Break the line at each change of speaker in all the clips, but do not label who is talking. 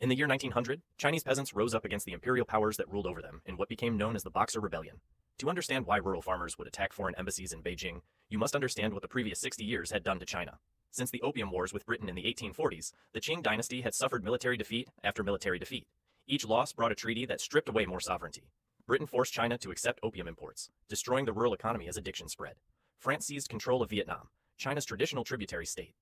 In the year 1900, Chinese peasants rose up against the imperial powers that ruled over them in what became known as the Boxer Rebellion. To understand why rural farmers would attack foreign embassies in Beijing, you must understand what the previous 60 years had done to China. Since the Opium Wars with Britain in the 1840s, the Qing dynasty had suffered military defeat after military defeat. Each loss brought a treaty that stripped away more sovereignty. Britain forced China to accept opium imports, destroying the rural economy as addiction spread. France seized control of Vietnam, China's traditional tributary state.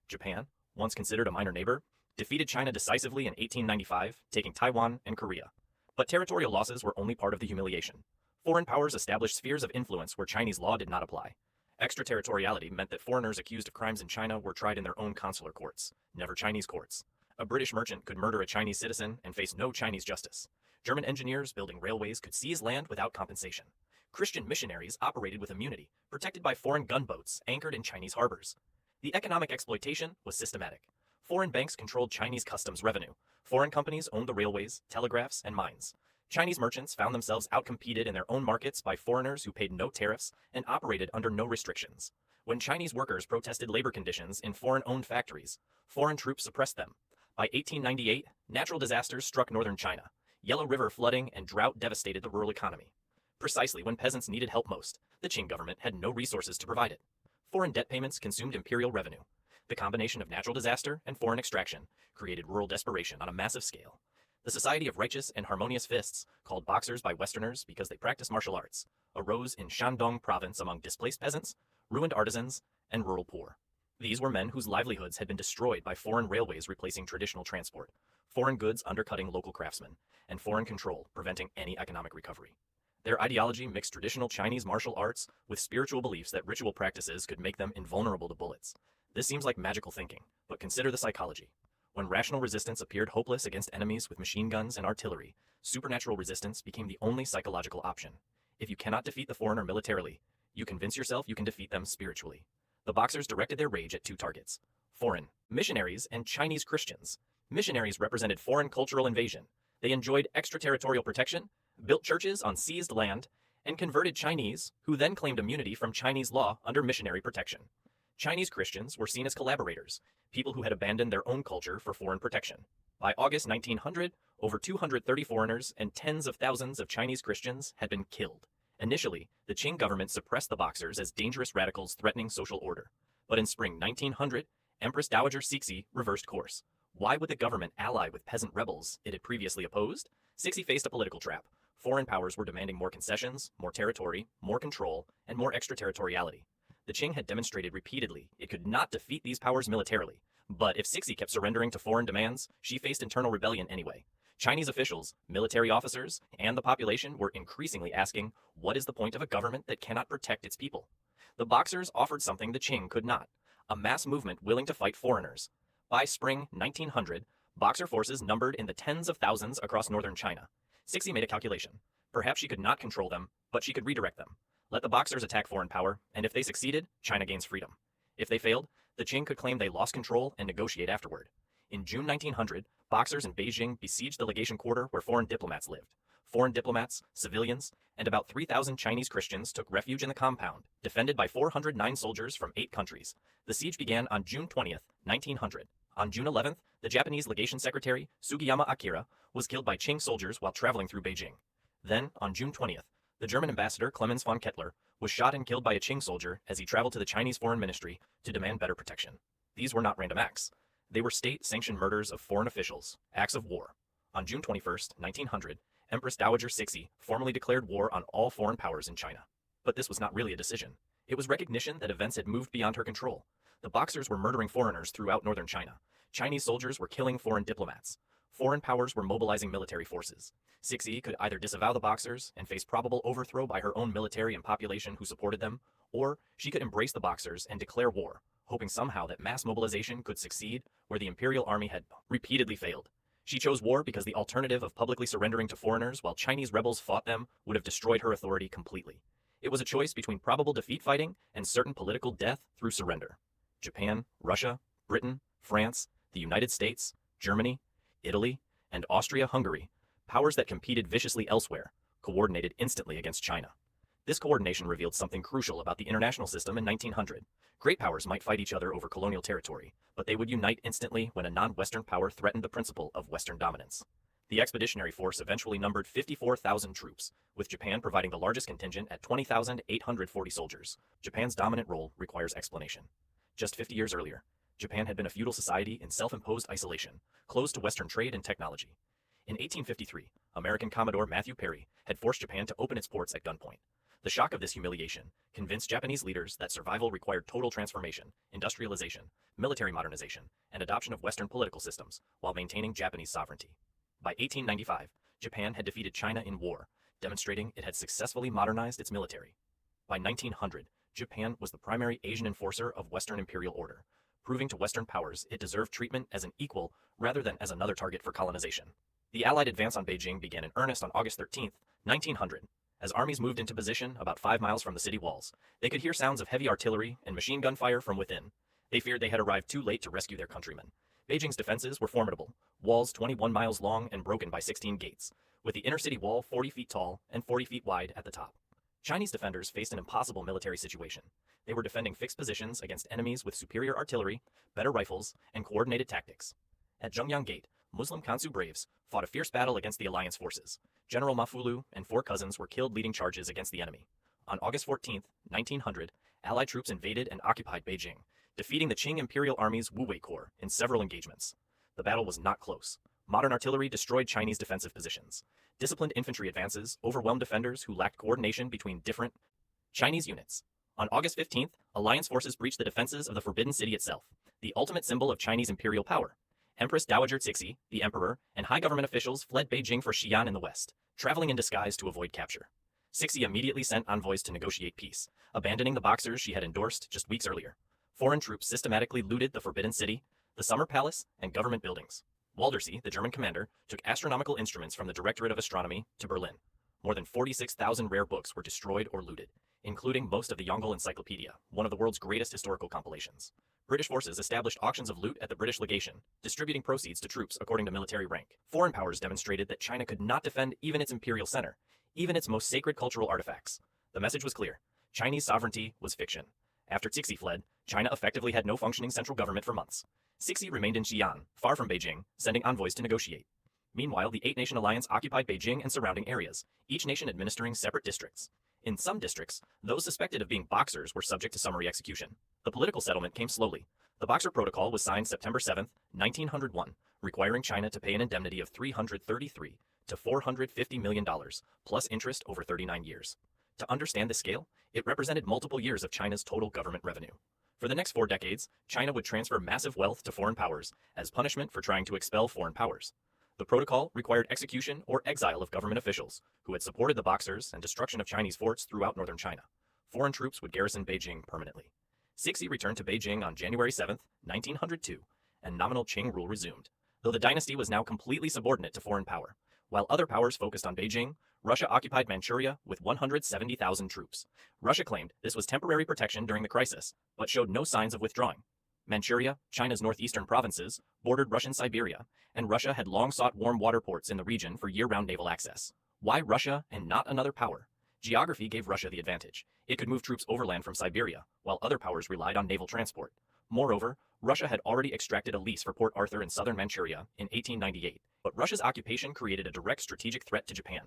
Japan, once considered a minor neighbor, defeated China decisively in 1895, taking Taiwan and Korea. But territorial losses were only part of the humiliation. Foreign powers established spheres of influence where Chinese law did not apply. Extraterritoriality meant that foreigners accused of crimes in China were tried in their own consular courts, never Chinese courts. A British merchant could murder a Chinese citizen and face no Chinese justice. German engineers building railways could seize land without compensation. Christian missionaries operated with immunity, protected by foreign gunboats anchored in Chinese harbors. The economic exploitation was systematic. Foreign banks controlled Chinese customs revenue. Foreign companies owned the railways, telegraphs, and mines. Chinese merchants found themselves outcompeted in their own markets by foreigners who paid no tariffs and operated under no restrictions. When Chinese workers protested labor conditions in foreign-owned factories, foreign troops suppressed them. By 1898, natural disasters struck northern China. Yellow River flooding and drought devastated the rural economy. Precisely when peasants needed help most, the Qing government had no resources to provide it. Foreign debt payments consumed imperial revenue. The combination of natural disaster and foreign extraction created rural desperation on a massive scale. The Society of Righteous and Harmonious Fists, called boxers by Westerners because they practiced martial arts, arose in Shandong province among displaced peasants, ruined artisans, and rural poor. These were men whose livelihoods had been destroyed by foreign railways replacing traditional transport, foreign goods undercutting local craftsmen, and foreign control preventing any economic recovery. Their ideology mixed traditional Chinese martial arts with spiritual beliefs that ritual practices could make them invulnerable to bullets. This seems like magical thinking, but consider the psychology. When rational resistance appeared hopeless against enemies with machine guns and artillery, supernatural resistance became the only psychological option. If you cannot defeat the foreigner militarily, you convince yourself you can defeat them spiritually. The boxers directed their rage at two targets: foreign missionaries and Chinese Christians. Missionaries represented foreign cultural invasion. They enjoyed extraterritorial protection, built churches on seized land, and converted Chinese, who then claimed immunity from Chinese law under missionary protection. Chinese Christians were seen as collaborators, people who had abandoned their own culture for foreign protection. By August 1900, over 230 foreigners and tens of thousands of Chinese Christians had been killed. Initially, the Qing government suppressed the boxers as dangerous radicals threatening social order. But in spring 1900, Empress Dowager Cixi reversed course. Why would the government ally with peasant rebels it had previously opposed? Cixi faced a political trap. Foreign powers were demanding more concessions, more territory, more control, and more extraterritoriality. The Qing had demonstrated repeatedly it could not defeat these powers militarily. But if Cixi kept surrendering to foreign demands, she faced internal rebellion anyway. Chinese officials, military officers, and the population were increasingly asking, what is the point of a government that cannot protect its people? The boxers offered something the Qing could not: a mass movement willing to fight foreigners. By spring 1900, boxer forces numbered in the tens of thousands across northern China. Cixi made a calculation. Perhaps she could not control them, but she could redirect them. Let the boxers attack foreign power, and if they succeeded, China gains freedom. If they failed, the Qing could claim they lost control and negotiate afterward. In June 1900, boxers in Beijing besieged the legation quarter where foreign diplomats lived. Foreign diplomats, civilians, and about 3,000 Chinese Christians took refuge in the compound, defended by 409 soldiers from 8 countries. The siege began on June 20th, 1900. On June 11th, the Japanese legation secretary, Sugiyama Akira, was killed by Qing soldiers while traveling through Beijing. Then, on June 20th, the German ambassador Clemens von Kettler was shot and killed by a Qing soldier as he traveled to the Chinese Foreign Ministry to demand better protection. These were not random acts. They were state-sanctioned murders of foreign officials, acts of war. On June 21st, 1900, Empress Dowager Cixi formally declared war on all foreign powers in China. But this was not really a decision. It was recognition that events had moved beyond her control. The boxers were murdering foreigners throughout northern China. Chinese soldiers were killing foreign diplomats. Foreign powers were mobilizing military forces. Cixi could either disavow the boxers and face probable overthrow by her own military and population who supported them, or she could embrace the boxers and declare war, hoping somehow that mass mobilization could succeed where the imperial army had repeatedly failed. She chose war because the alternative of publicly surrendering to foreigners while Chinese rebels fought them would have destroyed her authority completely. It was a choice between probable defeat fighting and certain political death through surrender. Japan, Russia, Britain, France, the United States, Germany, Italy, and Austria-Hungary, powers that competed viciously elsewhere, coordinated instantly against China. This coordination revealed something crucial about the international system in 1900. Great powers might fight each other over colonial territory, but they would unite instantly when a non-Western power threatened the principle of Western dominance. The expeditionary force eventually numbered 54,000 troops, with Japan providing the largest contingent at 20,840 soldiers. Japan's dominant role requires explanation. Just 50 years earlier, Japan had been a feudal society in self-imposed isolation, closed to Western trade and technology. In 1853, American Commodore Matthew Perry had forced Japan to open its ports at gunpoint. The shock of this humiliation convinced Japanese leaders that survival required total transformation, industrialization, military modernization, and adoption of Western political systems while maintaining Japanese sovereignty. By 1895, Japan had defeated China in war, demonstrating it had successfully modernized its military. By 1900, Japan was the primary Asian enforcer of Western imperial order, proving to Western powers it deserved treatment as an equal rather than as another target for colonization. The Allied advance on Beijing began in earnest on August 13, 1900. As armies moved into position about 5 miles from the city walls, they could hear sounds of heavy artillery and machine gun fire from within. They feared they had arrived too late to rescue their countrymen. Beijing's defenses were formidable, walls 21 miles long and broken by 16 gates, with the inner city wall 40 feet tall and 40 feet wide at the top. Chinese defenders faced an impossible military situation. They were defending fixed positions against enemies with superior artillery, better rifles, and coordinated tactics. At Zhengyang Gate, Muslim Kansu braves fought a fierce battle against the alliance forces. General Mafulu and 4 cousins were killed leading charges against the enemy. On August 14, 1900, Allied troops invaded and occupied Beijing, defeating the Qing Imperial Army's Wu-Wei Corps in several engagements. The battle was not close. Modern artillery destroyed Chinese defensive positions. Disciplined infantry advances overwhelmed defenders who lacked coordination between different Chinese units. On August 15th, alliance forces breached the defenses of the Forbidden City itself, the ultimate symbol of Chinese imperial power. Empress Dowager Cixi, the emperor, and high government officials fled Beijing for Xi'an in the west, traveling in disguise to avoid capture. Cixi immediately sent envoys to negotiate peace, abandoning the Boxers she had endorsed just weeks earlier. Foreign troops systematically looted the Forbidden City, the Summer Palace, and government buildings. Waldersee, the German commander, took astronomical instruments from the Directorate of Astronomy to Berlin. More than 46,000 rare books were destroyed or looted, including most of the Yongle Encyclopedia, one of the world's greatest historical compilations. British forces established auctions of loot at the British legation, distributing proceeds to troops according to military rank. Foreign powers demonstrated that China could not defend even its imperial center, even its most sacred cultural artifacts. The message was clear. Chinese sovereignty was fiction. After Cixi fled, China effectively had no functioning central government for months. Cixi remained in Xi'an, far from Beijing, sending envoys to negotiate. Meanwhile, the 8-nation alliance occupied Beijing and surrounding areas, each nation administering separate districts. In some districts, those suspected of being Boxers were subject to summary execution. The political settlement came slowly. The Boxer Protocol was signed September 7, 1901, requiring China to pay an indemnity of $333 to $450 million, plus interest over 39 years. To understand this scale, it represented multiple years of China's total government revenue. For the next 4 decades, China would transfer massive wealth to foreign powers as punishment for trying to expel foreign powers. The protocol required execution or exile of government officials who had supported the Boxers and destruction of Chinese forts throughout northern China. Foreign troops would garrison Beijing permanently. Cixi returned to Beijing on January 7, 1902, and nominal Qing rule resumed, though the dynasty was now completely subordinate to foreign power. While other powers focused on Beijing, Russia occupied Manchuria with 170,000 troops. Russia claimed this was temporary protection during the crisis, but showed no signs of withdrawing. Manchuria, China's northeastern provinces, bordered Russian Siberia, and Russia had long sought warm water ports in the region for year-round naval access. Why Russia and not another power? Geography gave Russia the advantage. It could move troops overland from Siberia, while other powers relied on naval transport. Moreover, Russia had already extracted a lease for Port Arthur in southern Manchuria in 1898, but Russia's occupation created a direct strategic threat to Japan.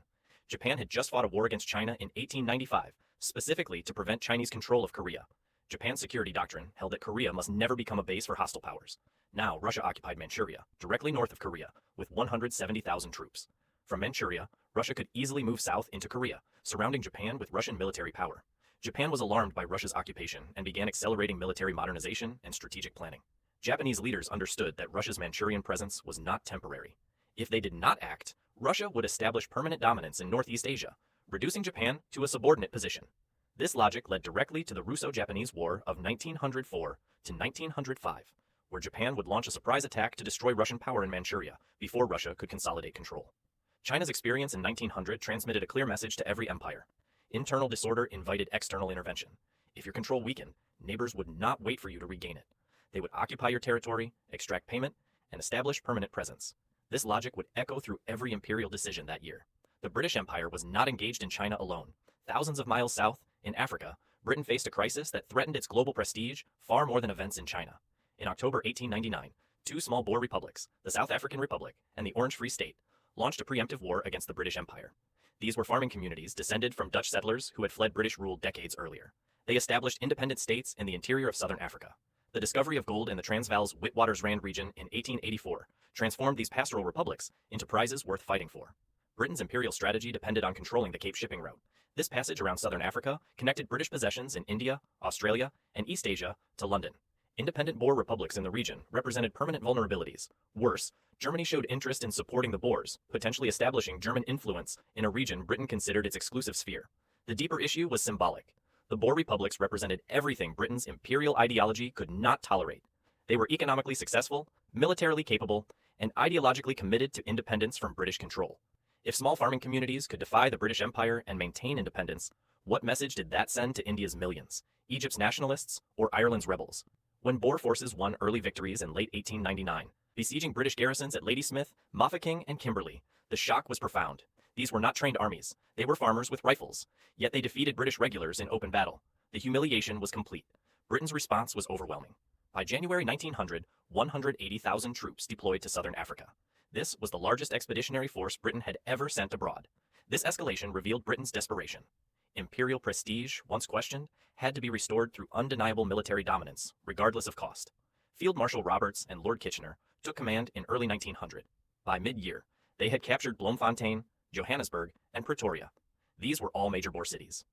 Japan had just fought a war against China in 1895, specifically to prevent Chinese control of Korea. Japan's security doctrine held that Korea must never become a base for hostile powers. Now, Russia occupied Manchuria, directly north of Korea, with 170,000 troops. From Manchuria, Russia could easily move south into Korea, surrounding Japan with Russian military power. Japan was alarmed by Russia's occupation and began accelerating military modernization and strategic planning. Japanese leaders understood that Russia's Manchurian presence was not temporary. If they did not act, Russia would establish permanent dominance in Northeast Asia, reducing Japan to a subordinate position. This logic led directly to the Russo-Japanese War of 1904 to 1905, where Japan would launch a surprise attack to destroy Russian power in Manchuria before Russia could consolidate control. China's experience in 1900 transmitted a clear message to every empire. Internal disorder invited external intervention. If your control weakened, neighbors would not wait for you to regain it. They would occupy your territory, extract payment, and establish permanent presence. This logic would echo through every imperial decision that year. The British Empire was not engaged in China alone. Thousands of miles south, in Africa, Britain faced a crisis that threatened its global prestige far more than events in China. In October 1899, two small Boer republics, the South African Republic and the Orange Free State, launched a preemptive war against the British Empire. These were farming communities descended from Dutch settlers who had fled British rule decades earlier. They established independent states in the interior of southern Africa. The discovery of gold in the Transvaal's Witwatersrand region in 1884 transformed these pastoral republics into prizes worth fighting for. Britain's imperial strategy depended on controlling the Cape shipping route. This passage around southern Africa connected British possessions in India, Australia, and East Asia to London. Independent Boer republics in the region represented permanent vulnerabilities. Worse, Germany showed interest in supporting the Boers, potentially establishing German influence in a region Britain considered its exclusive sphere. The deeper issue was symbolic. The Boer republics represented everything Britain's imperial ideology could not tolerate. They were economically successful, militarily capable, and ideologically committed to independence from British control. If small farming communities could defy the British Empire and maintain independence, what message did that send to India's millions, Egypt's nationalists, or Ireland's rebels? When Boer forces won early victories in late 1899, besieging British garrisons at Ladysmith, Mafeking, and Kimberley, the shock was profound. These were not trained armies, they were farmers with rifles, yet they defeated British regulars in open battle. The humiliation was complete. Britain's response was overwhelming. By January 1900, 180,000 troops deployed to southern Africa. This was the largest expeditionary force Britain had ever sent abroad. This escalation revealed Britain's desperation. Imperial prestige, once questioned, had to be restored through undeniable military dominance, regardless of cost. Field Marshal Roberts and Lord Kitchener took command in early 1900. By mid-year, they had captured Bloemfontein, Johannesburg, and Pretoria. These were all major Boer cities.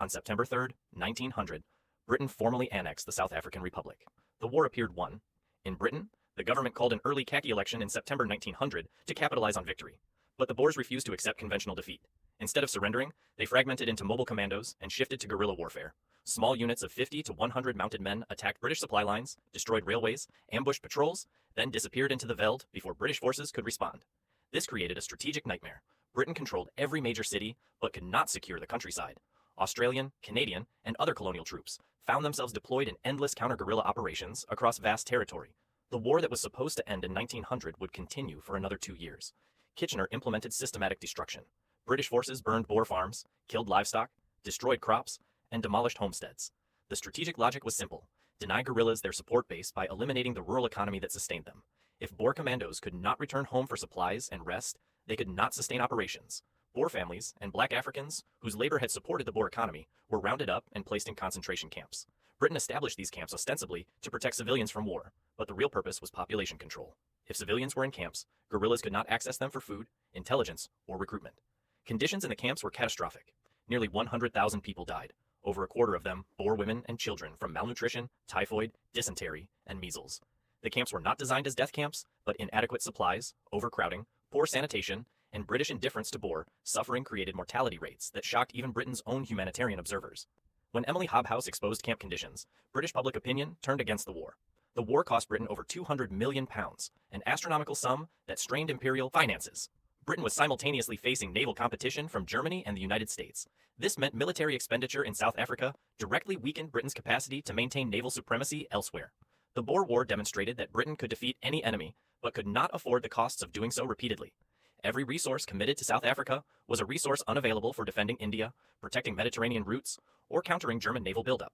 On September 3, 1900, Britain formally annexed the South African Republic. The war appeared won. In Britain, the government called an early khaki election in September 1900 to capitalize on victory. But the Boers refused to accept conventional defeat. Instead of surrendering, they fragmented into mobile commandos and shifted to guerrilla warfare. Small units of 50 to 100 mounted men attacked British supply lines, destroyed railways, ambushed patrols, then disappeared into the veld before British forces could respond. This created a strategic nightmare. Britain controlled every major city, but could not secure the countryside. Australian, Canadian, and other colonial troops found themselves deployed in endless counter-guerrilla operations across vast territory. The war that was supposed to end in 1900 would continue for another 2 years. Kitchener implemented systematic destruction. British forces burned Boer farms, killed livestock, destroyed crops, and demolished homesteads. The strategic logic was simple: deny guerrillas their support base by eliminating the rural economy that sustained them. If Boer commandos could not return home for supplies and rest, they could not sustain operations. Boer families and black Africans, whose labor had supported the Boer economy, were rounded up and placed in concentration camps. Britain established these camps ostensibly to protect civilians from war, but the real purpose was population control. If civilians were in camps, guerrillas could not access them for food, intelligence, or recruitment. Conditions in the camps were catastrophic. Nearly 100,000 people died, over a quarter of them Boer women and children from malnutrition, typhoid, dysentery, and measles. The camps were not designed as death camps, but inadequate supplies, overcrowding, poor sanitation, and British indifference to Boer suffering created mortality rates that shocked even Britain's own humanitarian observers. When Emily Hobhouse exposed camp conditions, British public opinion turned against the war. The war cost Britain over £200 million, an astronomical sum that strained imperial finances. Britain was simultaneously facing naval competition from Germany and the United States. This meant military expenditure in South Africa directly weakened Britain's capacity to maintain naval supremacy elsewhere. The Boer War demonstrated that Britain could defeat any enemy, but could not afford the costs of doing so repeatedly. Every resource committed to South Africa was a resource unavailable for defending India, protecting Mediterranean routes, or countering German naval buildup.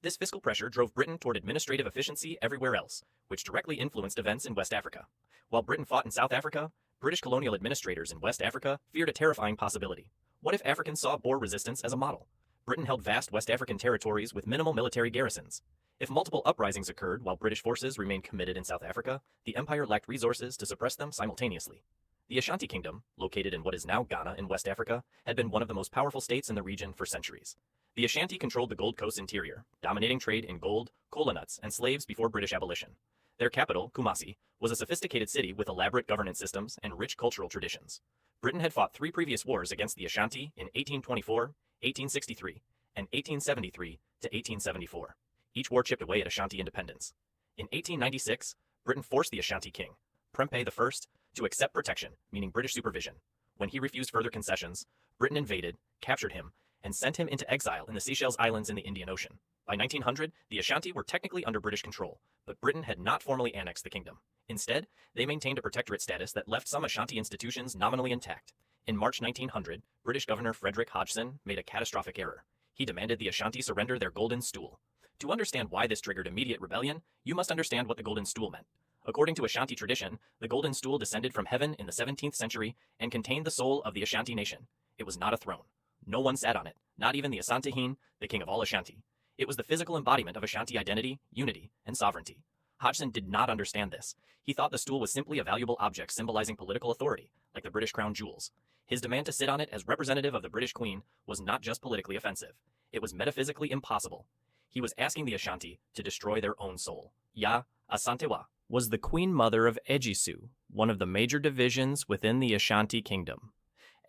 This fiscal pressure drove Britain toward administrative efficiency everywhere else, which directly influenced events in West Africa. While Britain fought in South Africa, British colonial administrators in West Africa feared a terrifying possibility. What if Africans saw Boer resistance as a model? Britain held vast West African territories with minimal military garrisons. If multiple uprisings occurred while British forces remained committed in South Africa, the empire lacked resources to suppress them simultaneously. The Ashanti Kingdom, located in what is now Ghana in West Africa, had been one of the most powerful states in the region for centuries. The Ashanti controlled the Gold Coast interior, dominating trade in gold, cola nuts, and slaves before British abolition. Their capital, Kumasi, was a sophisticated city with elaborate governance systems and rich cultural traditions. Britain had fought 3 previous wars against the Ashanti in 1824, 1863, and 1873 to 1874. Each war chipped away at Ashanti independence. In 1896, Britain forced the Ashanti king, Prempeh I, to accept protection, meaning British supervision. When he refused further concessions, Britain invaded, captured him, and sent him into exile in the Seychelles Islands in the Indian Ocean. By 1900, the Ashanti were technically under British control, but Britain had not formally annexed the kingdom. Instead, they maintained a protectorate status that left some Ashanti institutions nominally intact. In March 1900, British Governor Frederick Hodgson made a catastrophic error. He demanded the Ashanti surrender their golden stool. To understand why this triggered immediate rebellion, you must understand what the golden stool meant. According to Ashanti tradition, the golden stool descended from heaven in the 17th century and contained the soul of the Ashanti nation. It was not a throne. No one sat on it, not even the Asantehene, the king of all Ashanti. It was the physical embodiment of Ashanti identity, unity, and sovereignty. Hodgson did not understand this. He thought the stool was simply a valuable object symbolizing political authority, like the British crown jewels. His demand to sit on it as representative of the British Queen was not just politically offensive. It was metaphysically impossible. He was asking the Ashanti to destroy their own soul. Ya Asantewa was the queen mother of Ejisu, one of the major divisions within the Ashanti kingdom.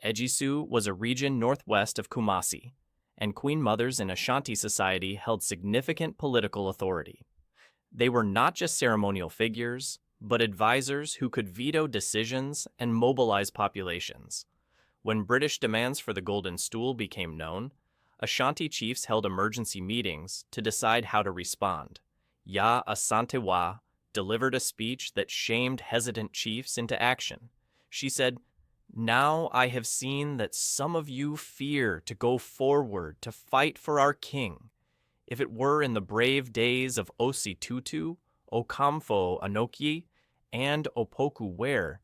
Ejisu was a region northwest of Kumasi, and queen mothers in Ashanti society held significant political authority. They were not just ceremonial figures, but advisors who could veto decisions and mobilize populations. When British demands for the Golden Stool became known, Ashanti chiefs held emergency meetings to decide how to respond. Ya Asantewa delivered a speech that shamed hesitant chiefs into action. She said, "Now I have seen that some of you fear to go forward to fight for our king. If it were in the brave days of Ositutu, Okamfo Anoki, and Opoku Ware,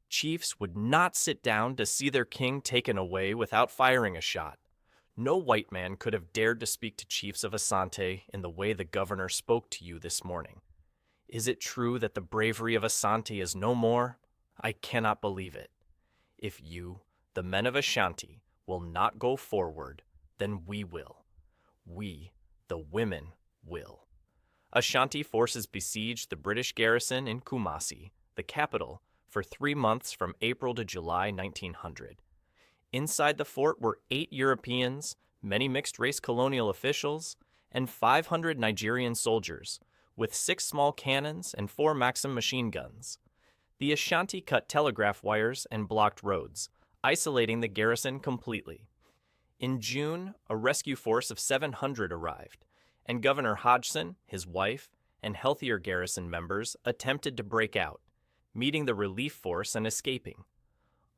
chiefs would not sit down to see their king taken away without firing a shot. No white man could have dared to speak to chiefs of Asante in the way the governor spoke to you this morning. Is it true that the bravery of Asante is no more? I cannot believe it. If you, the men of Ashanti, will not go forward, then we will. We, the women, will." Ashanti forces besieged the British garrison in Kumasi, the capital, for 3 months from April to July 1900. Inside the fort were 8 Europeans, many mixed-race colonial officials, and 500 Nigerian soldiers, with 6 small cannons and 4 Maxim machine guns. The Ashanti cut telegraph wires and blocked roads, isolating the garrison completely. In June, a rescue force of 700 arrived, and Governor Hodgson, his wife, and healthier garrison members attempted to break out, meeting the relief force and escaping.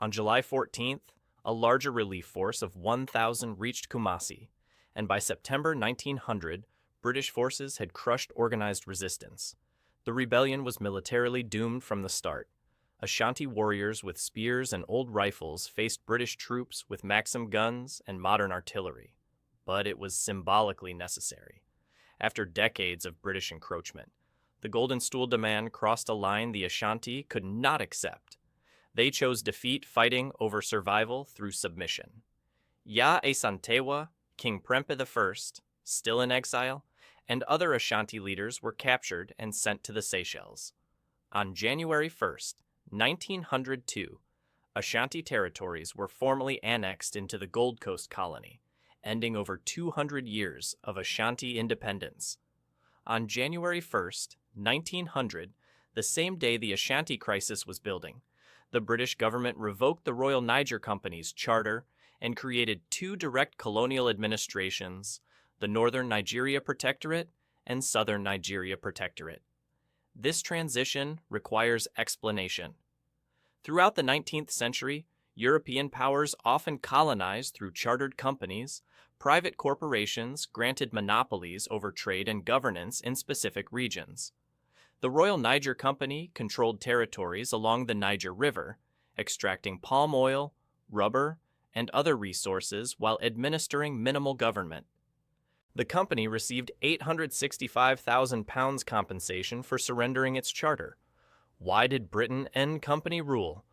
On July 14th, a larger relief force of 1,000 reached Kumasi, and by September 1900, British forces had crushed organized resistance. The rebellion was militarily doomed from the start. Ashanti warriors with spears and old rifles faced British troops with Maxim guns and modern artillery, but it was symbolically necessary. After decades of British encroachment, the Golden Stool demand crossed a line the Ashanti could not accept. They chose defeat fighting over survival through submission. Ya Asantewa, King Prempeh I, still in exile, and other Ashanti leaders were captured and sent to the Seychelles. On January 1st, 1902, Ashanti territories were formally annexed into the Gold Coast colony, ending over 200 years of Ashanti independence. On January 1st, 1900, the same day the Ashanti crisis was building, the British government revoked the Royal Niger Company's charter and created 2 direct colonial administrations, the Northern Nigeria Protectorate and Southern Nigeria Protectorate. This transition requires explanation. Throughout the 19th century, European powers often colonized through chartered companies. Private corporations granted monopolies over trade and governance in specific regions. The Royal Niger Company controlled territories along the Niger River, extracting palm oil, rubber, and other resources while administering minimal government. The company received £865,000 compensation for surrendering its charter. Why did Britain end company rule?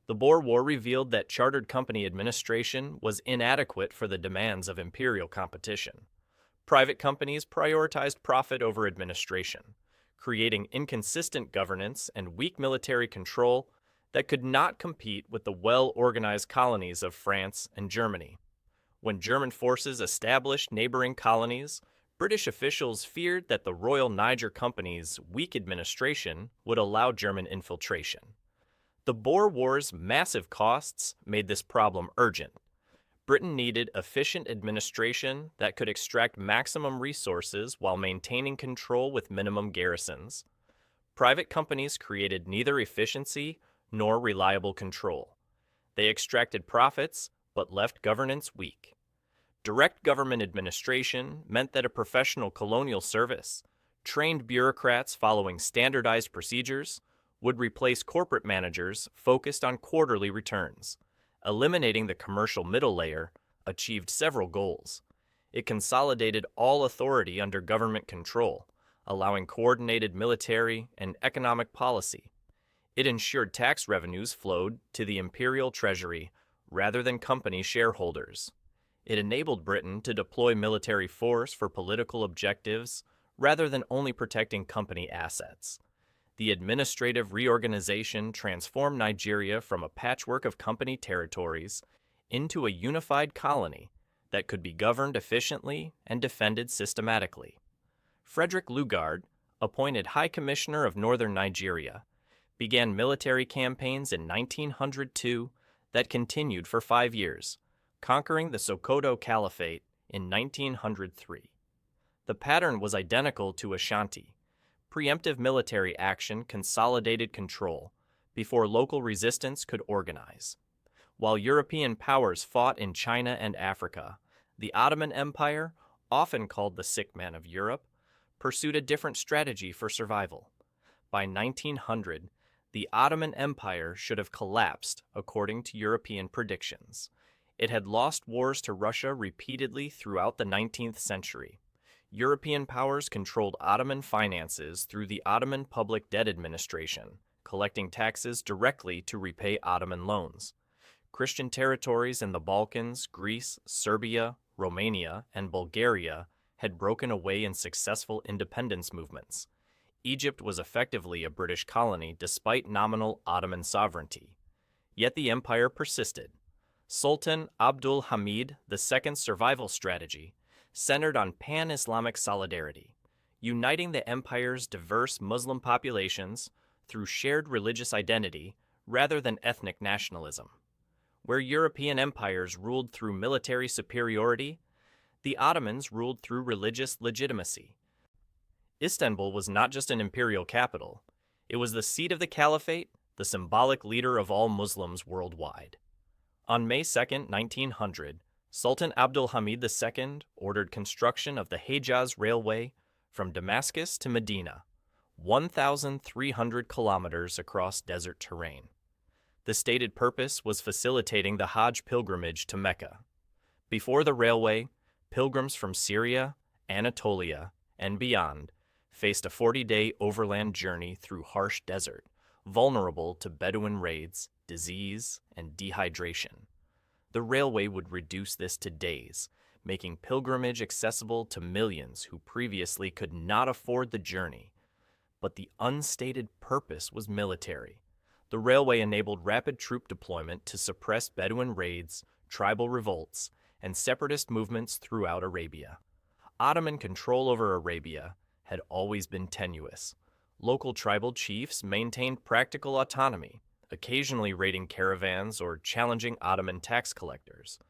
The Boer War revealed that chartered company administration was inadequate for the demands of imperial competition. Private companies prioritized profit over administration, creating inconsistent governance and weak military control that could not compete with the well-organized colonies of France and Germany. When German forces established neighboring colonies, British officials feared that the Royal Niger Company's weak administration would allow German infiltration. The Boer War's massive costs made this problem urgent. Britain needed efficient administration that could extract maximum resources while maintaining control with minimum garrisons. Private companies created neither efficiency nor reliable control. They extracted profits, but left governance weak. Direct government administration meant that a professional colonial service, trained bureaucrats following standardized procedures, would replace corporate managers focused on quarterly returns. Eliminating the commercial middle layer achieved several goals. It consolidated all authority under government control, allowing coordinated military and economic policy. It ensured tax revenues flowed to the imperial treasury rather than company shareholders. It enabled Britain to deploy military force for political objectives rather than only protecting company assets. The administrative reorganization transformed Nigeria from a patchwork of company territories into a unified colony that could be governed efficiently and defended systematically. Frederick Lugard, appointed High Commissioner of Northern Nigeria, began military campaigns in 1902 that continued for 5 years, conquering the Sokoto Caliphate in 1903. The pattern was identical to Ashanti. Preemptive military action consolidated control before local resistance could organize. While European powers fought in China and Africa, the Ottoman Empire, often called the sick man of Europe, pursued a different strategy for survival. By 1900, the Ottoman Empire should have collapsed according to European predictions. It had lost wars to Russia repeatedly throughout the 19th century. European powers controlled Ottoman finances through the Ottoman Public Debt Administration, collecting taxes directly to repay Ottoman loans. Christian territories in the Balkans, Greece, Serbia, Romania, and Bulgaria had broken away in successful independence movements. Egypt was effectively a British colony despite nominal Ottoman sovereignty. Yet the empire persisted. Sultan Abdul Hamid II's survival strategy centered on pan-Islamic solidarity, uniting the empire's diverse Muslim populations through shared religious identity rather than ethnic nationalism. Where European empires ruled through military superiority, the Ottomans ruled through religious legitimacy. Istanbul was not just an imperial capital, it was the seat of the caliphate, the symbolic leader of all Muslims worldwide. On May 2, 1900, Sultan Abdul Hamid II ordered construction of the Hejaz Railway from Damascus to Medina, 1,300 kilometers across desert terrain. The stated purpose was facilitating the Hajj pilgrimage to Mecca. Before the railway, pilgrims from Syria, Anatolia, and beyond faced a 40-day overland journey through harsh desert, vulnerable to Bedouin raids, disease, and dehydration. The railway would reduce this to days, making pilgrimage accessible to millions who previously could not afford the journey. But the unstated purpose was military. The railway enabled rapid troop deployment to suppress Bedouin raids, tribal revolts, and separatist movements throughout Arabia. Ottoman control over Arabia had always been tenuous. Local tribal chiefs maintained practical autonomy, occasionally raiding caravans or challenging Ottoman tax collectors.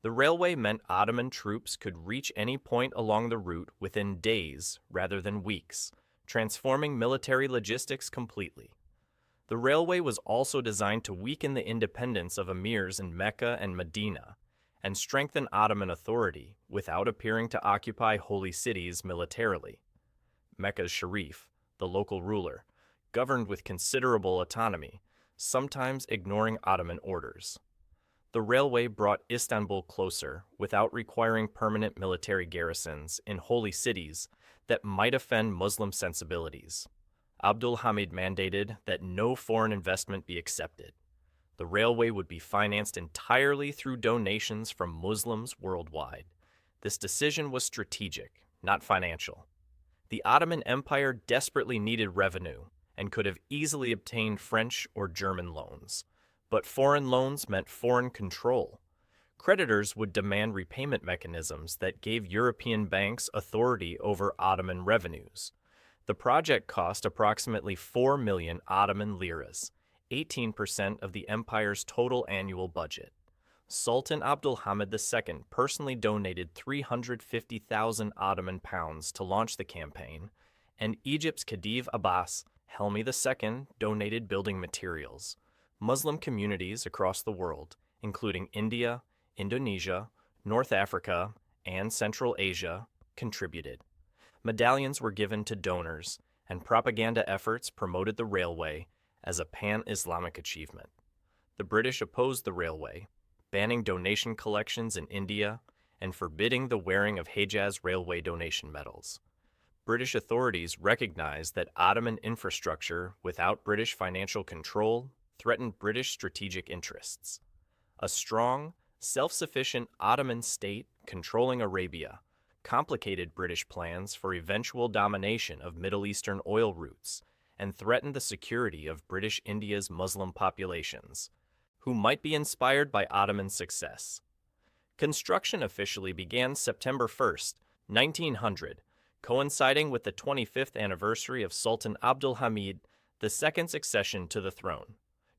The railway meant Ottoman troops could reach any point along the route within days rather than weeks, transforming military logistics completely. The railway was also designed to weaken the independence of emirs in Mecca and Medina and strengthen Ottoman authority without appearing to occupy holy cities militarily. Mecca's Sharif, the local ruler, governed with considerable autonomy, sometimes ignoring Ottoman orders. The railway brought Istanbul closer without requiring permanent military garrisons in holy cities that might offend Muslim sensibilities. Abdul Hamid mandated that no foreign investment be accepted. The railway would be financed entirely through donations from Muslims worldwide. This decision was strategic, not financial. The Ottoman Empire desperately needed revenue and could have easily obtained French or German loans. But foreign loans meant foreign control. Creditors would demand repayment mechanisms that gave European banks authority over Ottoman revenues. The project cost approximately 4 million Ottoman liras, 18% of the empire's total annual budget. Sultan Abdul Hamid II personally donated 350,000 Ottoman pounds to launch the campaign, and Egypt's Khedive Abbas, Helmi II, donated building materials. Muslim communities across the world, including India, Indonesia, North Africa, and Central Asia, contributed. Medallions were given to donors, and propaganda efforts promoted the railway as a pan-Islamic achievement. The British opposed the railway, banning donation collections in India and forbidding the wearing of Hejaz railway donation medals. British authorities recognized that Ottoman infrastructure without British financial control threatened British strategic interests. A strong, self-sufficient Ottoman state controlling Arabia complicated British plans for eventual domination of Middle Eastern oil routes and threatened the security of British India's Muslim populations, who might be inspired by Ottoman success. Construction officially began September 1, 1900, coinciding with the 25th anniversary of Sultan Abdul Hamid II's accession to the throne.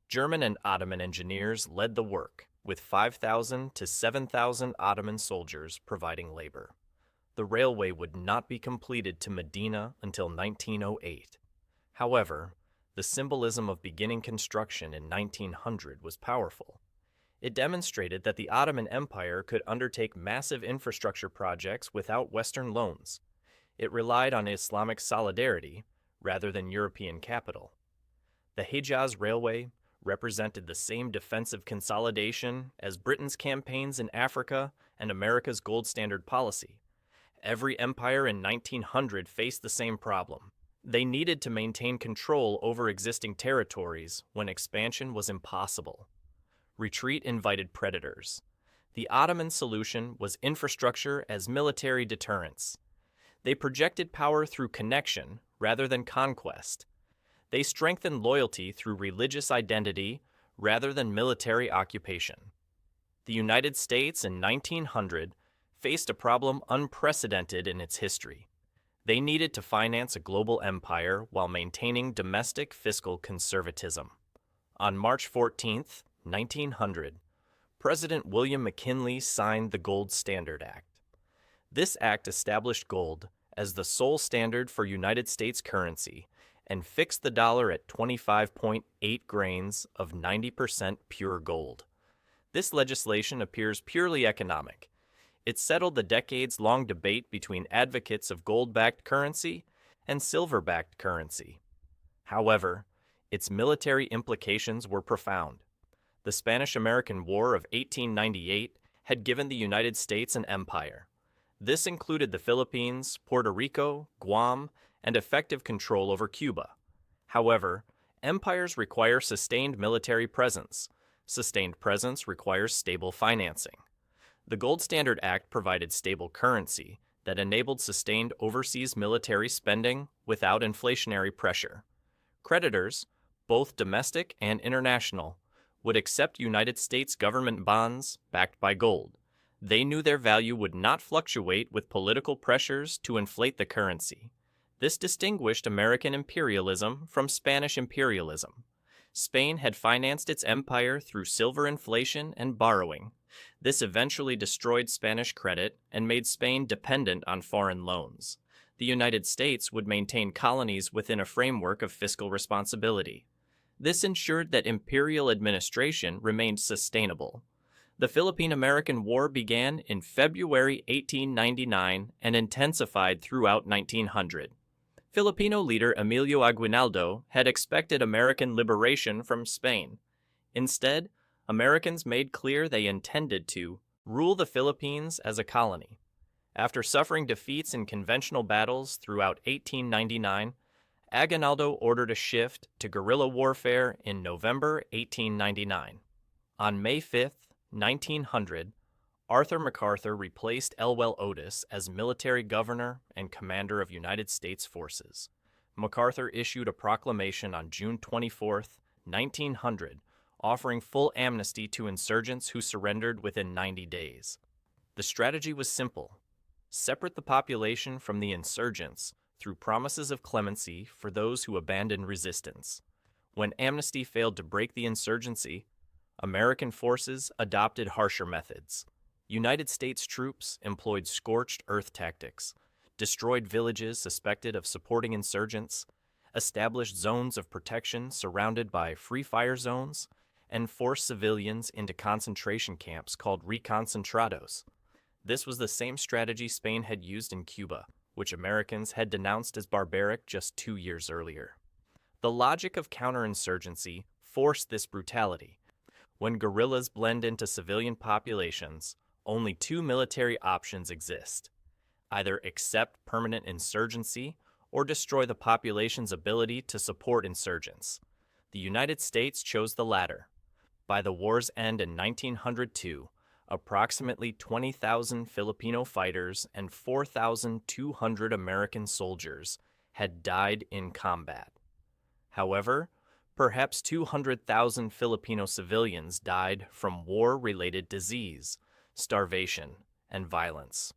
German and Ottoman engineers led the work, with 5,000 to 7,000 Ottoman soldiers providing labor. The railway would not be completed to Medina until 1908. However, the symbolism of beginning construction in 1900 was powerful. It demonstrated that the Ottoman Empire could undertake massive infrastructure projects without Western loans. It relied on Islamic solidarity rather than European capital. The Hejaz Railway represented the same defensive consolidation as Britain's campaigns in Africa and America's gold standard policy. Every empire in 1900 faced the same problem. They needed to maintain control over existing territories when expansion was impossible. Retreat invited predators. The Ottoman solution was infrastructure as military deterrence. They projected power through connection rather than conquest. They strengthened loyalty through religious identity rather than military occupation. The United States in 1900 faced a problem unprecedented in its history. They needed to finance a global empire while maintaining domestic fiscal conservatism. On March 14, 1900, President William McKinley signed the Gold Standard Act. This act established gold as the sole standard for United States currency and fixed the dollar at 25.8 grains of 90% pure gold. This legislation appears purely economic. It settled the decades-long debate between advocates of gold-backed currency and silver-backed currency. However, its military implications were profound. The Spanish-American War of 1898 had given the United States an empire. This included the Philippines, Puerto Rico, Guam, and effective control over Cuba. However, empires require sustained military presence. Sustained presence requires stable financing. The Gold Standard Act provided stable currency that enabled sustained overseas military spending without inflationary pressure. Creditors, both domestic and international, would accept United States government bonds backed by gold. They knew their value would not fluctuate with political pressures to inflate the currency. This distinguished American imperialism from Spanish imperialism. Spain had financed its empire through silver inflation and borrowing. This eventually destroyed Spanish credit and made Spain dependent on foreign loans. The United States would maintain colonies within a framework of fiscal responsibility. This ensured that imperial administration remained sustainable. The Philippine-American War began in February 1899 and intensified throughout 1900. Filipino leader Emilio Aguinaldo had expected American liberation from Spain. Instead, Americans made clear they intended to rule the Philippines as a colony. After suffering defeats in conventional battles throughout 1899, Aguinaldo ordered a shift to guerrilla warfare in November 1899. On May 5, 1900, Arthur MacArthur replaced Elwell Otis as military governor and commander of United States forces. MacArthur issued a proclamation on June 24, 1900, offering full amnesty to insurgents who surrendered within 90 days. The strategy was simple: separate the population from the insurgents through promises of clemency for those who abandoned resistance. When amnesty failed to break the insurgency, American forces adopted harsher methods. United States troops employed scorched earth tactics, destroyed villages suspected of supporting insurgents, established zones of protection surrounded by free fire zones, and forced civilians into concentration camps called reconcentrados. This was the same strategy Spain had used in Cuba, which Americans had denounced as barbaric just 2 years earlier. The logic of counterinsurgency forced this brutality. When guerrillas blend into civilian populations, only two military options exist: either accept permanent insurgency or destroy the population's ability to support insurgents. The United States chose the latter. By the war's end in 1902, approximately 20,000 Filipino fighters and 4,200 American soldiers had died in combat. However, perhaps 200,000 Filipino civilians died from war-related disease, starvation, and violence.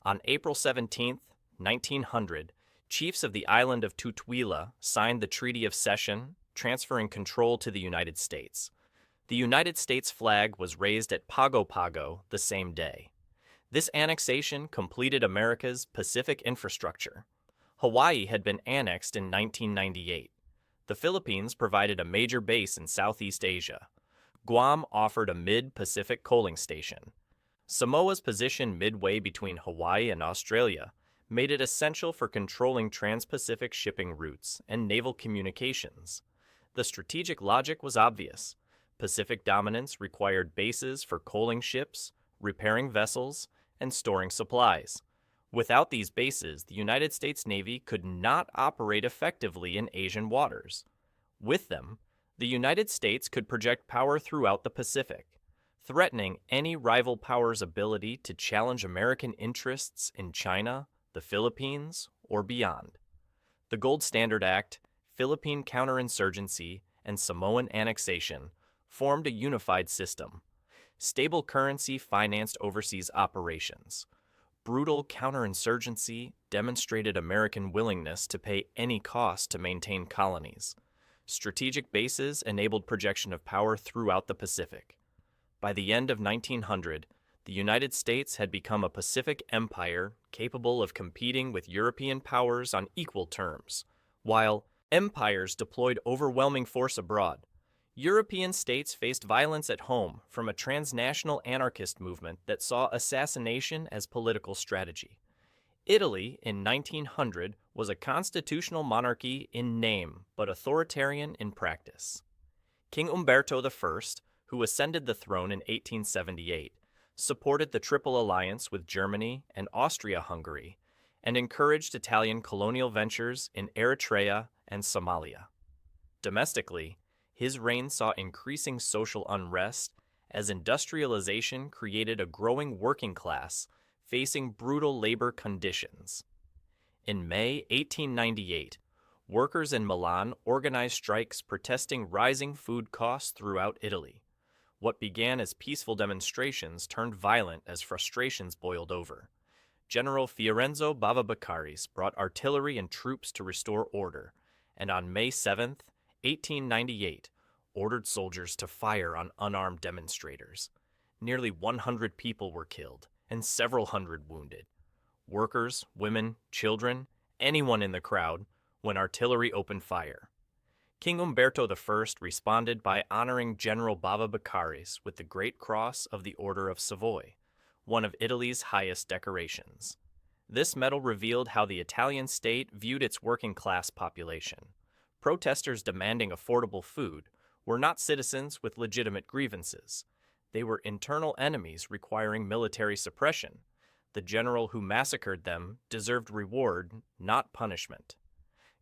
On April 17, 1900, chiefs of the island of Tutuila signed the Treaty of Cession, transferring control to the United States. The United States flag was raised at Pago Pago the same day. This annexation completed America's Pacific infrastructure. Hawaii had been annexed in 1998. The Philippines provided a major base in Southeast Asia. Guam offered a mid-Pacific coaling station. Samoa's position midway between Hawaii and Australia made it essential for controlling trans-Pacific shipping routes and naval communications. The strategic logic was obvious. Pacific dominance required bases for coaling ships, repairing vessels, and storing supplies. Without these bases, the United States Navy could not operate effectively in Asian waters. With them, the United States could project power throughout the Pacific, threatening any rival power's ability to challenge American interests in China, the Philippines, or beyond. The Gold Standard Act, Philippine counterinsurgency, and Samoan annexation formed a unified system. Stable currency financed overseas operations. Brutal counterinsurgency demonstrated American willingness to pay any cost to maintain colonies. Strategic bases enabled projection of power throughout the Pacific. By the end of 1900, the United States had become a Pacific empire capable of competing with European powers on equal terms. While empires deployed overwhelming force abroad, European states faced violence at home from a transnational anarchist movement that saw assassination as political strategy. Italy in 1900 was a constitutional monarchy in name, but authoritarian in practice. King Umberto I, who ascended the throne in 1878, supported the Triple Alliance with Germany and Austria-Hungary, and encouraged Italian colonial ventures in Eritrea and Somalia. Domestically, his reign saw increasing social unrest as industrialization created a growing working class facing brutal labor conditions. In May 1898, workers in Milan organized strikes protesting rising food costs throughout Italy. What began as peaceful demonstrations turned violent as frustrations boiled over. General Fiorenzo Bava-Beccaris brought artillery and troops to restore order, and on May 7, 1898, ordered soldiers to fire on unarmed demonstrators. Nearly 100 people were killed, and several hundred wounded. Workers, women, children, anyone in the crowd, when artillery opened fire. King Umberto I responded by honoring General Bava-Beccaris with the Great Cross of the Order of Savoy, one of Italy's highest decorations. This medal revealed how the Italian state viewed its working-class population. Protesters demanding affordable food were not citizens with legitimate grievances. They were internal enemies requiring military suppression. The general who massacred them deserved reward, not punishment.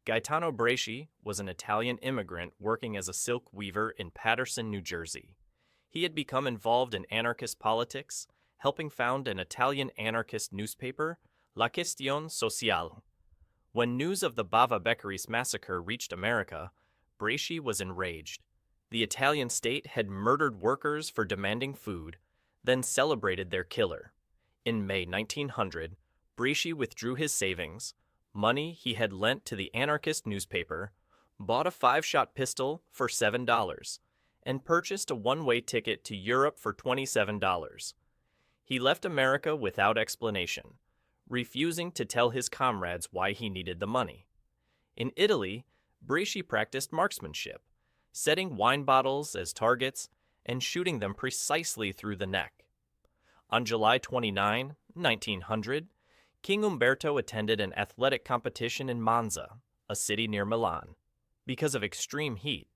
Gaetano Bresci was an Italian immigrant working as a silk weaver in Paterson, New Jersey. He had become involved in anarchist politics, helping found an Italian anarchist newspaper, La Questione Sociale. When news of the Bava-Beccaris massacre reached America, Bresci was enraged. The Italian state had murdered workers for demanding food, then celebrated their killer. In May 1900, Bresci withdrew his savings, money he had lent to the anarchist newspaper, bought a 5-shot pistol for $7, and purchased a one-way ticket to Europe for $27. He left America without explanation, refusing to tell his comrades why he needed the money. In Italy, Bresci practiced marksmanship. setting wine bottles as targets and shooting them precisely through the neck. On July 29, 1900, King Umberto attended an athletic competition in Monza, a city near Milan. Because of extreme heat,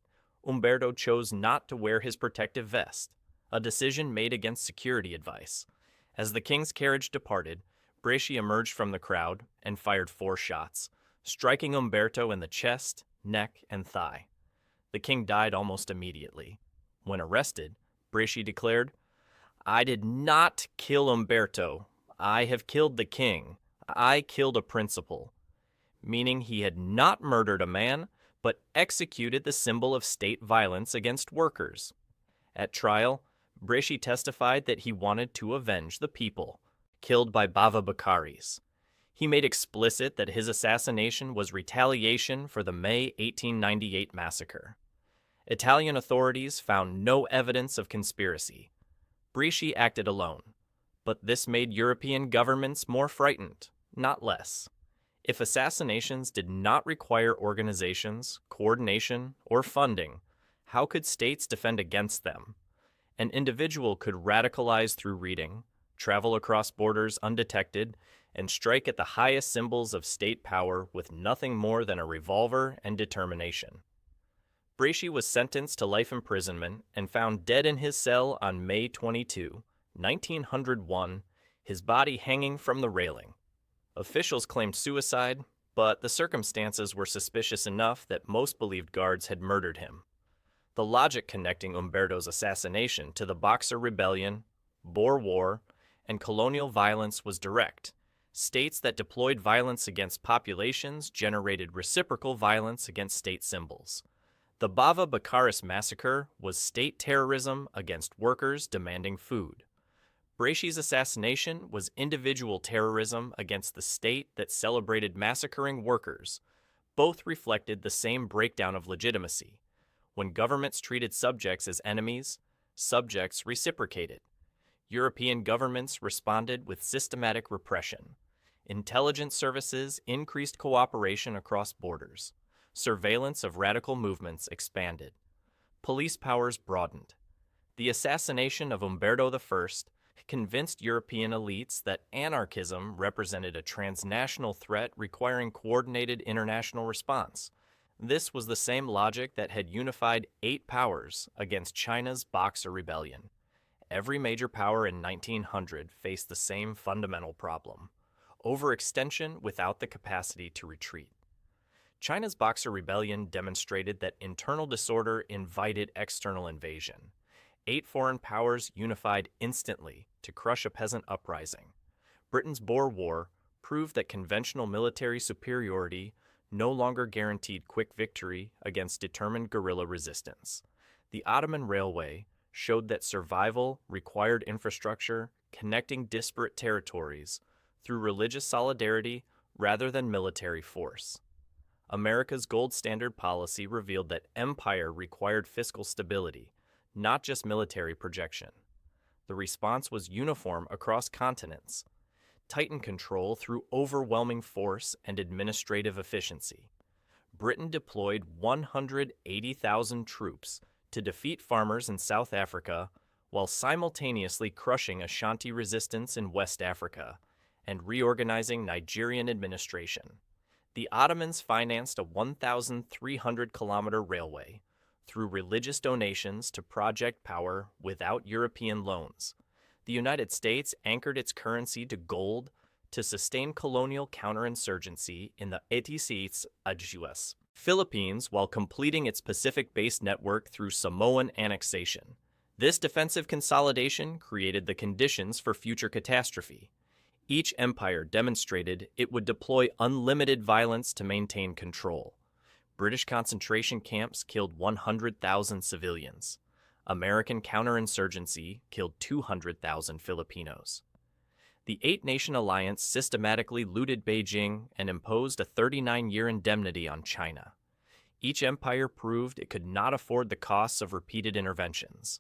Umberto chose not to wear his protective vest, a decision made against security advice. As the king's carriage departed, Bresci emerged from the crowd and fired 4 shots, striking Umberto in the chest, neck, and thigh. The king died almost immediately. When arrested, Bresci declared, "I did not kill Umberto. I have killed the king. I killed a principal," meaning he had not murdered a man, but executed the symbol of state violence against workers. At trial, Bresci testified that he wanted to avenge the people killed by Bava Bakaris. He made explicit that his assassination was retaliation for the May 1898 massacre. Italian authorities found no evidence of conspiracy. Bresci acted alone, but this made European governments more frightened, not less. If assassinations did not require organizations, coordination, or funding, how could states defend against them? An individual could radicalize through reading, travel across borders undetected, and strike at the highest symbols of state power with nothing more than a revolver and determination. Bresci was sentenced to life imprisonment and found dead in his cell on May 22, 1901, his body hanging from the railing. Officials claimed suicide, but the circumstances were suspicious enough that most believed guards had murdered him. The logic connecting Umberto's assassination to the Boxer Rebellion, Boer War, and colonial violence was direct. States that deployed violence against populations generated reciprocal violence against state symbols. The Bava Bakaris massacre was state terrorism against workers demanding food. Bresci's assassination was individual terrorism against the state that celebrated massacring workers. Both reflected the same breakdown of legitimacy. When governments treated subjects as enemies, subjects reciprocated. European governments responded with systematic repression. Intelligence services increased cooperation across borders. Surveillance of radical movements expanded. Police powers broadened. The assassination of Umberto I convinced European elites that anarchism represented a transnational threat requiring coordinated international response. This was the same logic that had unified 8 powers against China's Boxer Rebellion. Every major power in 1900 faced the same fundamental problem: overextension without the capacity to retreat. China's Boxer Rebellion demonstrated that internal disorder invited external invasion. 8 foreign powers unified instantly to crush a peasant uprising. Britain's Boer War proved that conventional military superiority no longer guaranteed quick victory against determined guerrilla resistance. The Ottoman Railway showed that survival required infrastructure connecting disparate territories through religious solidarity rather than military force. America's gold standard policy revealed that empire required fiscal stability, not just military projection. The response was uniform across continents: tighten control through overwhelming force and administrative efficiency. Britain deployed 180,000 troops to defeat farmers in South Africa while simultaneously crushing Ashanti resistance in West Africa and reorganizing Nigerian administration. The Ottomans financed a 1,300-kilometer railway through religious donations to project power without European loans. The United States anchored its currency to gold to sustain colonial counterinsurgency in the 86 Ajuas Philippines while completing its Pacific-based network through Samoan annexation. This defensive consolidation created the conditions for future catastrophe. Each empire demonstrated it would deploy unlimited violence to maintain control. British concentration camps killed 100,000 civilians. American counterinsurgency killed 200,000 Filipinos. The 8-nation alliance systematically looted Beijing and imposed a 39-year indemnity on China. Each empire proved it could not afford the costs of repeated interventions.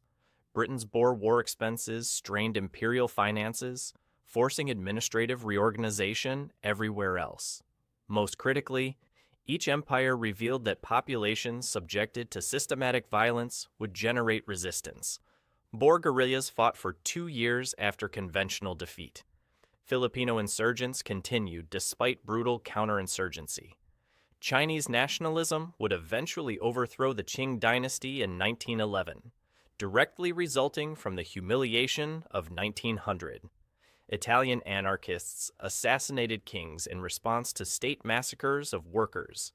Britain's Boer War expenses strained imperial finances, forcing administrative reorganization everywhere else. Most critically, Each empire revealed that populations subjected to systematic violence would generate resistance. Boer guerrillas fought for 2 years after conventional defeat. Filipino insurgents continued despite brutal counterinsurgency. Chinese nationalism would eventually overthrow the Qing dynasty in 1911, directly resulting from the humiliation of 1900. Italian anarchists assassinated kings in response to state massacres of workers.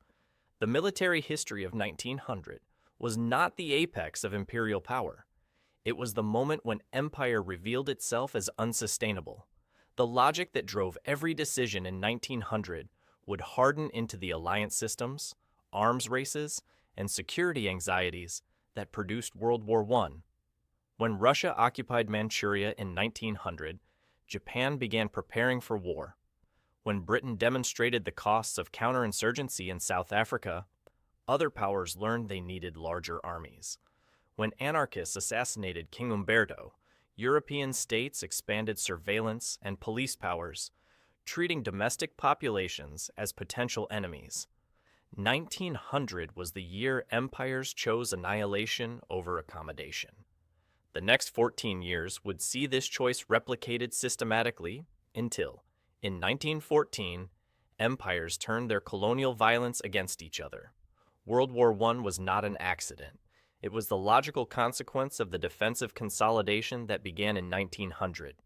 The military history of 1900 was not the apex of imperial power. It was the moment when empire revealed itself as unsustainable. The logic that drove every decision in 1900 would harden into the alliance systems, arms races, and security anxieties that produced World War I. When Russia occupied Manchuria in 1900, Japan began preparing for war. When Britain demonstrated the costs of counterinsurgency in South Africa, other powers learned they needed larger armies. When anarchists assassinated King Umberto, European states expanded surveillance and police powers, treating domestic populations as potential enemies. 1900 was the year empires chose annihilation over accommodation. The next 14 years would see this choice replicated systematically until, in 1914, empires turned their colonial violence against each other. World War I was not an accident. It was the logical consequence of the defensive consolidation that began in 1900.